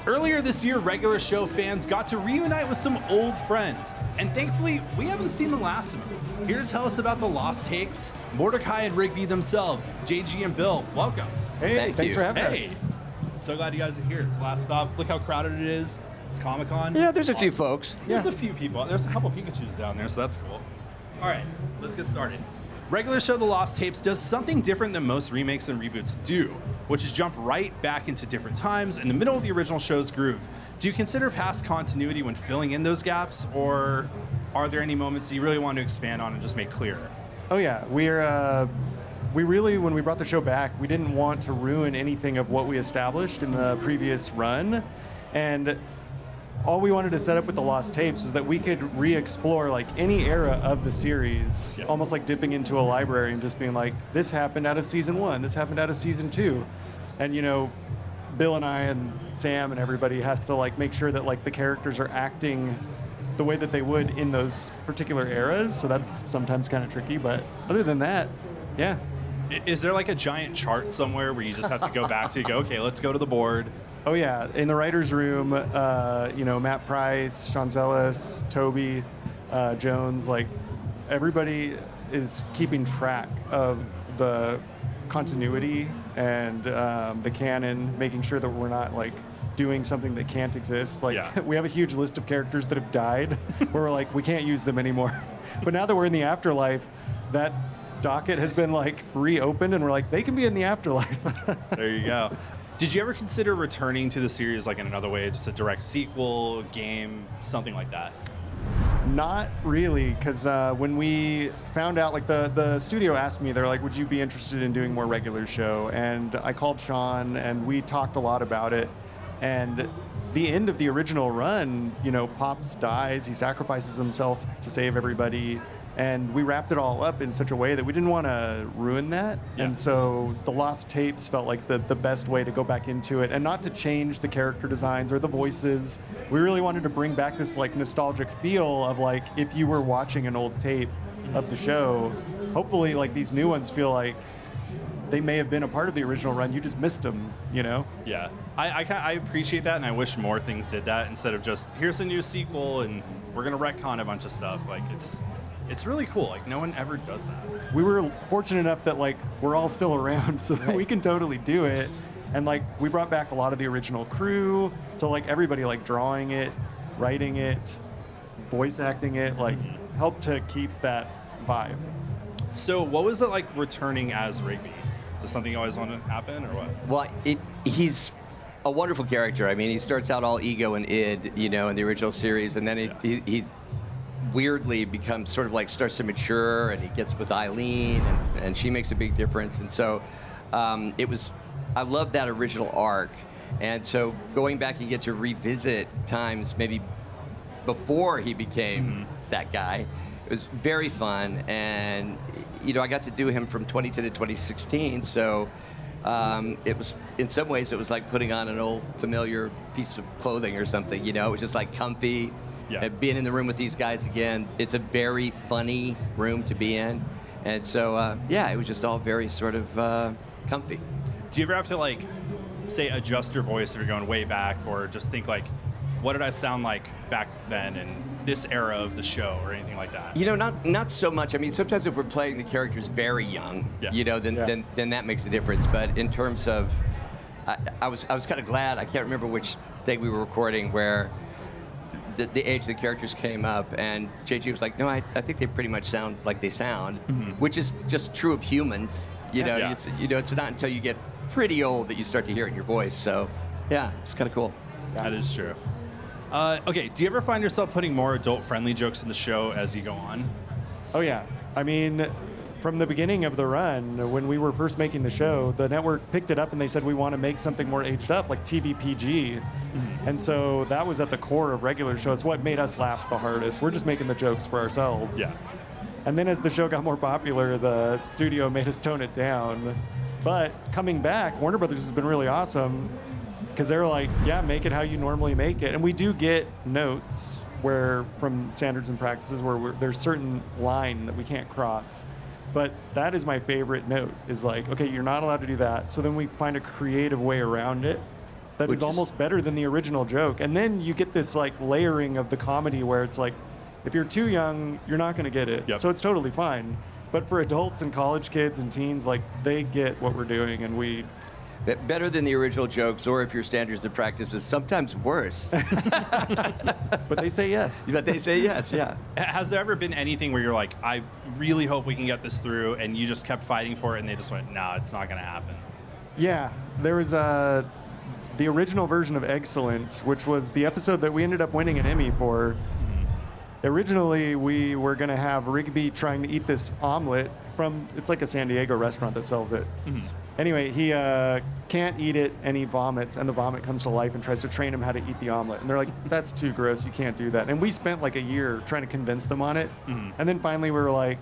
Earlier this year, regular show fans got to reunite with some old friends, and thankfully, we haven't seen the last of them. Here to tell us about the lost tapes, Mordecai and Rigby themselves, JG and Bill, welcome. Hey, thanks for having us. So glad you guys are here. It's the last stop. Look how crowded it is. It's Comic-Con. Yeah, there's a few folks. There's a few people. There's a couple Pikachus down there, so that's cool. All right, let's get started. Regular show The Lost Tapes does something different than most remakes and reboots do, which is jump right back into different times in the middle of the original show's groove. Do you consider past continuity when filling in those gaps, or are there any moments that you really want to expand on and just make clearer? Oh yeah, we really, when we brought the show back, we didn't want to ruin anything of what we established in the previous run, and all we wanted to set up with the Lost Tapes was that we could re-explore like any era of the series, almost like dipping into a library and just being like, this happened out of season 1, this happened out of season 2. And you know, Bill and I and Sam and everybody has to like make sure that like the characters are acting the way that they would in those particular eras. So that's sometimes kind of tricky, but other than that, yeah. Is there like a giant chart somewhere where you just have to go back to go, okay, let's go to the board? Oh yeah, in the writer's room, you know, Matt Price, Sean Zellis, Toby, Jones, like everybody is keeping track of the continuity and the canon, making sure that we're not like doing something that can't exist. Like we have a huge list of characters that have died where we're like, we can't use them anymore. But now that we're in the afterlife, that docket has been like reopened and we're like, they can be in the afterlife. There you go. Did you ever consider returning to the series like in another way, just a direct sequel, game, something like that? Not really, because when we found out, like the studio asked me, they're like, would you be interested in doing more regular show? And I called Sean and we talked a lot about it. And the end of the original run, you know, Pops dies, he sacrifices himself to save everybody. And we wrapped it all up in such a way that we didn't want to ruin that. Yeah. And so the Lost Tapes felt like the best way to go back into it and not to change the character designs or the voices. We really wanted to bring back this like nostalgic feel of like if you were watching an old tape of the show, hopefully like these new ones feel like they may have been a part of the original run, you just missed them, you know? Yeah, I appreciate that and I wish more things did that instead of just here's a new sequel and we're gonna retcon a bunch of stuff. Like it's really cool. Like no one ever does that. We were fortunate enough that like we're all still around, so that we can totally do it. And like we brought back a lot of the original crew, so like everybody like drawing it, writing it, voice acting it, like helped to keep that vibe. So what was it like returning as Rigby? Is this something you always wanted to happen or what? Well, he's a wonderful character. I mean, he starts out all ego and id, you know, in the original series, and then he weirdly becomes sort of like starts to mature, and he gets with Eileen, and she makes a big difference. And so I love that original arc. And so going back, you get to revisit times maybe before he became that guy. It was very fun, and you know, I got to do him from 2010 to 2016. So it was, in some ways, it was like putting on an old familiar piece of clothing or something. You know, it was just like comfy. Yeah. Being in the room with these guys again, it's a very funny room to be in. And so, yeah, it was just all very sort of comfy. Do you ever have to, like, say, adjust your voice if you're going way back, or just think, like, what did I sound like back then in this era of the show or anything like that? You know, not so much. I mean, sometimes if we're playing the characters very young, you know, then that makes a difference. But in terms of, I was kind of glad, I can't remember which day we were recording, where the age of the characters came up, and JG was like, no, I think they pretty much sound like they sound, which is just true of humans. You know, it's not until you get pretty old that you start to hear it in your voice. So, yeah, it's kind of cool. That is true. Okay, do you ever find yourself putting more adult-friendly jokes in the show as you go on? Oh, yeah. I mean, from the beginning of the run, when we were first making the show, the network picked it up and they said, we want to make something more aged up, like TV PG. And so that was at the core of regular show. It's what made us laugh the hardest. We're just making the jokes for ourselves. Yeah. And then as the show got more popular, the studio made us tone it down. But coming back, Warner Brothers has been really awesome because they're like, yeah, make it how you normally make it. And we do get notes where from standards and practices where there's certain line that we can't cross. But that is my favorite note, is like, okay, you're not allowed to do that. So then we find a creative way around it. that is almost better than the original joke. And then you get this like layering of the comedy where it's like, if you're too young, you're not going to get it. Yep. So it's totally fine. But for adults and college kids and teens, like they get what we're doing, and we. Better than the original jokes, or if your standards of practice is sometimes worse. But they say yes. But they say yes, yeah. Has there ever been anything where you're like, I really hope we can get this through, and you just kept fighting for it, and they just went, no, it's not going to happen? Yeah, there was the original version of Excellent, which was the episode that we ended up winning an Emmy for. Originally, we were going to have Rigby trying to eat this omelet from, it's like a San Diego restaurant that sells it. Mm-hmm. Anyway, he can't eat it, and he vomits, and the vomit comes to life and tries to train him how to eat the omelet. And they're like, that's too gross, you can't do that. And we spent like a year trying to convince them on it. Mm-hmm. And then finally we were like,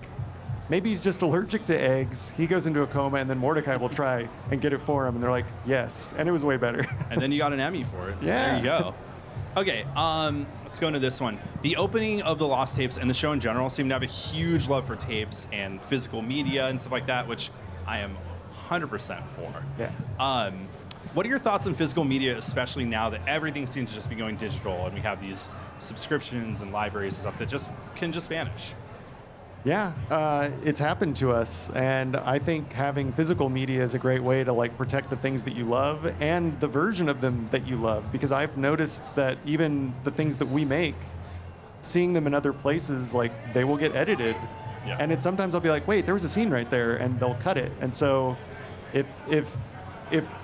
maybe he's just allergic to eggs. He goes into a coma, and then Mordecai will try and get it for him. And they're like, yes. And it was way better. And then you got an Emmy for it. So Yeah. there you go. Okay, let's go into this one. The opening of the Lost Tapes and the show in general seem to have a huge love for tapes and physical media and stuff like that, which I am 100% for. Yeah. What are your thoughts on physical media, especially now that everything seems to just be going digital and we have these subscriptions and libraries and stuff that just can just vanish? Yeah, it's happened to us, and I think having physical media is a great way to like protect the things that you love and the version of them that you love, because I've noticed that even the things that we make, seeing them in other places, like they will get edited. Yeah. And it's sometimes I'll be like, wait, there was a scene right there, and they'll cut it. And so if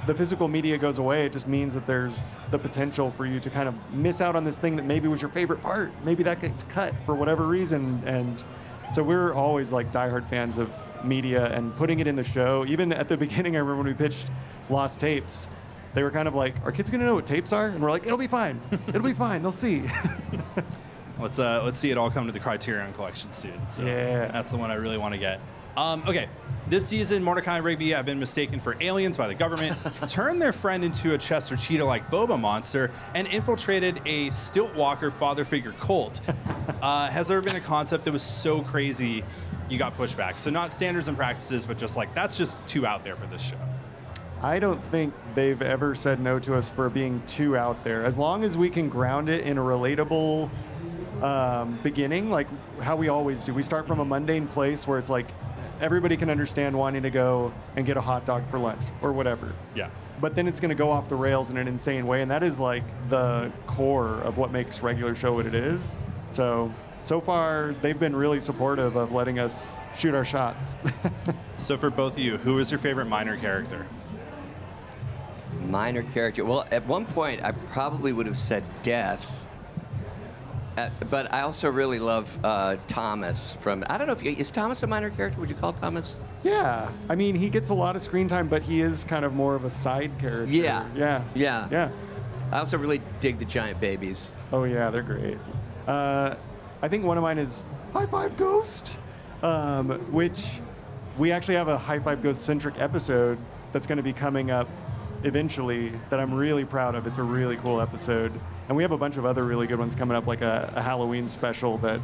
the physical media goes away, it just means that there's the potential for you to kind of miss out on this thing that maybe was your favorite part. Maybe that gets cut for whatever reason. And so we're always like diehard fans of media and putting it in the show. Even at the beginning, I remember when we pitched Lost Tapes, they were kind of like, are kids gonna know what tapes are? And we're like, it'll be fine. It'll be fine, they'll see. Let's see it all come to the Criterion Collection soon. So Yeah. that's the one I really want to get. Okay, this season, Mordecai and Rigby have been mistaken for aliens by the government, turned their friend into a Chester Cheetah-like boba monster, and infiltrated a Stiltwalker father figure cult. Has there been a concept that was so crazy you got pushed back? So not standards and practices, but just like, that's just too out there for this show. I don't think they've ever said no to us for being too out there. As long as we can ground it in a relatable beginning, like how we always do. We start from a mundane place where it's like everybody can understand wanting to go and get a hot dog for lunch or whatever. Yeah. But then it's going to go off the rails in an insane way, and that is like the core of what makes regular show what it is. So far, they've been really supportive of letting us shoot our shots. So for both of you, who is your favorite minor character? Minor character. Well, at one point, I probably would have said Death. But I also really love Thomas from, I don't know if, is Thomas a minor character? Would you call Thomas? Yeah. I mean, he gets a lot of screen time, but he is kind of more of a side character. Yeah. Yeah. I also really dig the giant babies. Oh, yeah, they're great. I think one of mine is High Five Ghost, which we actually have a High Five Ghost-centric episode that's going to be coming up eventually that I'm really proud of. It's a really cool episode. And we have a bunch of other really good ones coming up, like a Halloween special that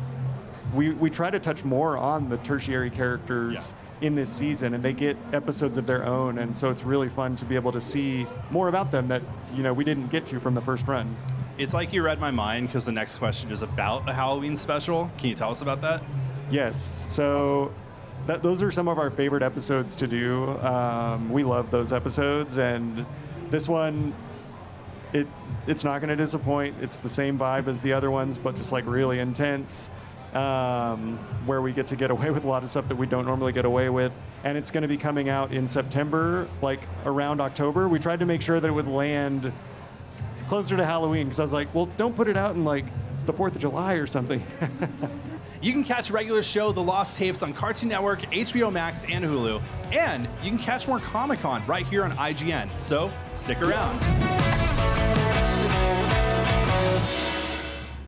we try to touch more on the tertiary characters in this season, and they get episodes of their own. And so it's really fun to be able to see more about them that, we didn't get to from the first run. It's like you read my mind, because the next question is about a Halloween special. Can you tell us about that? Yes. So those are some of our favorite episodes to do. We love those episodes, and this one, it's not going to disappoint. It's the same vibe as the other ones, but just like really intense, where we get to get away with a lot of stuff that we don't normally get away with. And it's going to be coming out in September, like around October. We tried to make sure that it would land closer to Halloween, because I was like, well, don't put it out in like the 4th of July or something. You can catch regular show The Lost Tapes on Cartoon Network, HBO Max, and Hulu. And you can catch more Comic-Con right here on IGN. So stick around.